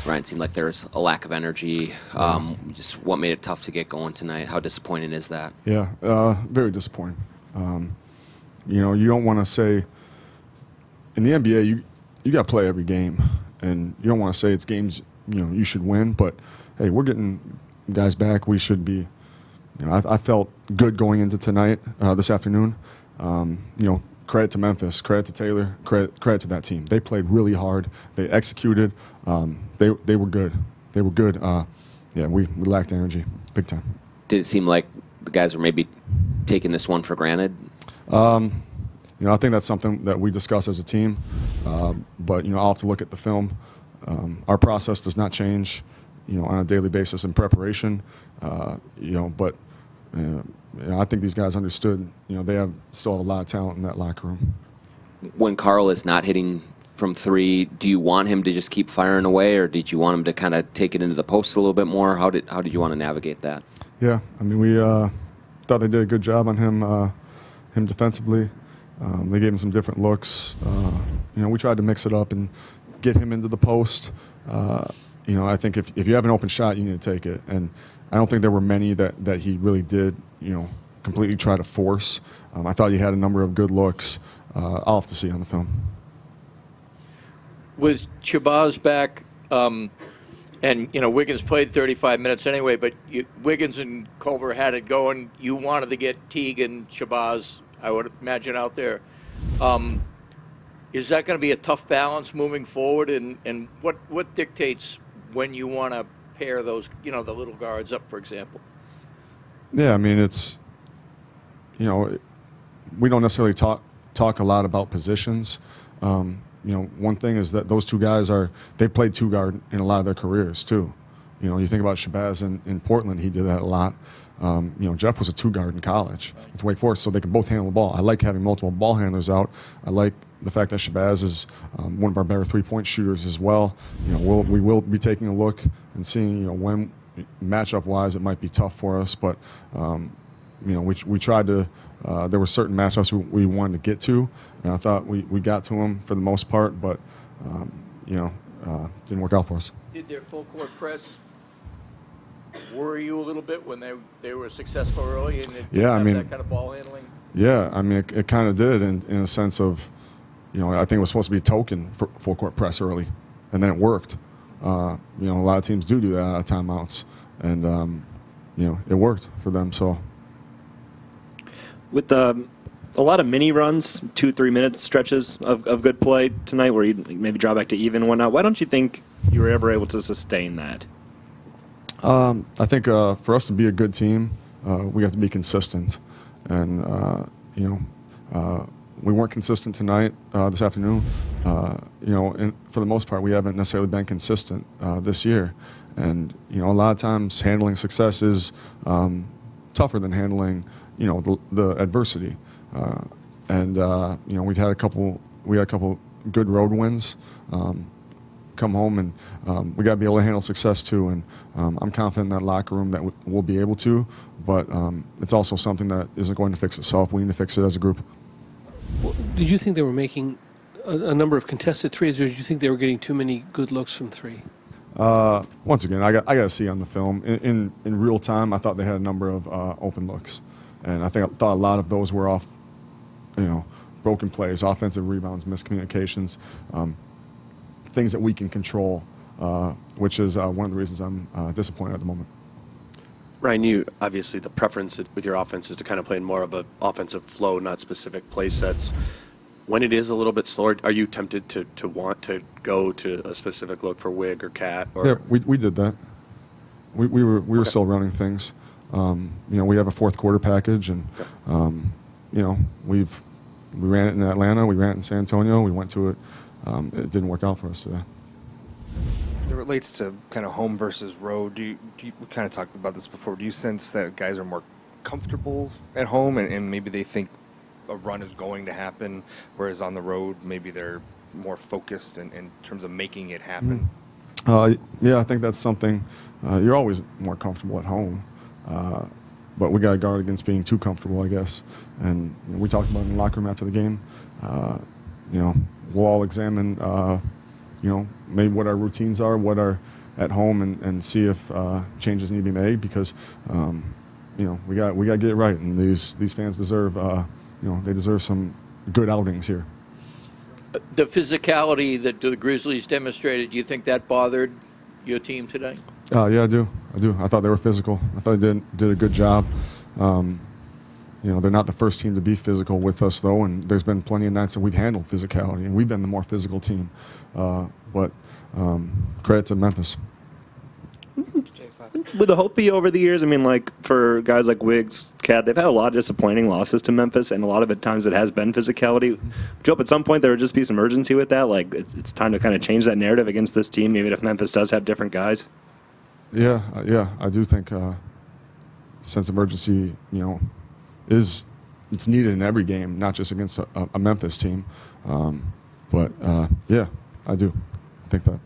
Ryan, seemed like there was a lack of energy. Just what made it tough to get going tonight? How disappointing is that? Yeah, very disappointing. You don't want to say in the NBA you got to play every game, and you don't want to say it's games you should win. But hey, we're getting guys back. We should be. I felt good going into tonight, this afternoon. Credit to Memphis, credit to Taylor, credit to that team. They played really hard. They executed. They were good. They were good. We lacked energy big time. Did it seem like the guys were maybe taking this one for granted? I think that's something that we discuss as a team. But I'll have to look at the film. Our process does not change, on a daily basis in preparation. But I think these guys understood. They still have a lot of talent in that locker room. When Carl is not hitting from three, do you want him to just keep firing away, or did you want him to kind of take it into the post a little bit more? How did you want to navigate that? Yeah, we thought they did a good job on him defensively. They gave him some different looks. We tried to mix it up and get him into the post. I think if you have an open shot, you need to take it. And I don't think there were many that he really did, completely try to force. I thought he had a number of good looks. I'll have to see on the film. With Shabazz back, and Wiggins played 35 minutes anyway, but Wiggins and Culver had it going. You wanted to get Teague and Shabazz, I would imagine, out there. Is that going to be a tough balance moving forward? And what dictates when you want to pair those, the little guards up, for example? Yeah, it's, we don't necessarily talk a lot about positions. One thing is that those two guys they played two guard in a lot of their careers too. You think about Shabazz in Portland, he did that a lot. Jeff was a two guard in college with Wake Forest, so they can both handle the ball. I like having multiple ball handlers out. I like the fact that Shabazz is one of our better three-point shooters as well. We will be taking a look and seeing when matchup-wise it might be tough for us, but we tried to. There were certain matchups we wanted to get to, and I thought we got to them for the most part, but didn't work out for us. Did their full court press worry you a little bit when they were successful early and that kind of ball handling? Yeah, it kind of did in a sense of, I think it was supposed to be a token for full court press early, and then it worked. A lot of teams do that out of timeouts, and it worked for them. So with a lot of mini runs, 2-3 minute stretches of good play tonight, where you maybe draw back to even and whatnot, why don't you think you were ever able to sustain that? I think for us to be a good team, we have to be consistent, and we weren't consistent tonight, this afternoon. And for the most part, we haven't necessarily been consistent this year, and a lot of times handling success is tougher than handling the adversity, and we had a couple good road wins. Come home, and we got to be able to handle success too. And I'm confident in that locker room that we'll be able to. But it's also something that isn't going to fix itself. We need to fix it as a group. Did you think they were making a number of contested threes, or did you think they were getting too many good looks from three? Once again, I got to see on the film. In real time, I thought they had a number of open looks, and I thought a lot of those were off, broken plays, offensive rebounds, miscommunications. Things that we can control, which is one of the reasons I'm disappointed at the moment. Ryan, obviously the preference with your offense is to kind of play in more of an offensive flow, not specific play sets. When it is a little bit slower, are you tempted to want to go to a specific look for Wig or Cat? Or? Yeah, we did that. We were still running things. We have a fourth quarter package, and we ran it in Atlanta, we ran it in San Antonio, we went to it. It didn't work out for us today. It relates to kind of home versus road. We kind of talked about this before. Do you sense that guys are more comfortable at home and maybe they think a run is going to happen, whereas on the road maybe they're more focused in terms of making it happen? Yeah, I think that's something. You're always more comfortable at home, but we got to guard against being too comfortable, I guess. And we talked about it in the locker room after the game. We'll all examine, maybe what our routines are, what are at home, and see if changes need to be made, because we got to get it right, and these fans deserve they deserve some good outings here. The physicality that the Grizzlies demonstrated, do you think that bothered your team today? Yeah, I do. I thought they were physical. I thought they did a good job. They're not the first team to be physical with us, though, and there's been plenty of nights that we've handled physicality, and we've been the more physical team. But credit to Memphis. With the hope be over the years, I mean, like for guys like Wiggs, Cat, they've had a lot of disappointing losses to Memphis, and a lot of it times it has been physicality. Would you hope at some point there would just be some urgency with that? Like it's time to kind of change that narrative against this team, even if Memphis does have different guys? Yeah, I do think sense of urgency, it's needed in every game, not just against a Memphis team. But yeah, I do think that.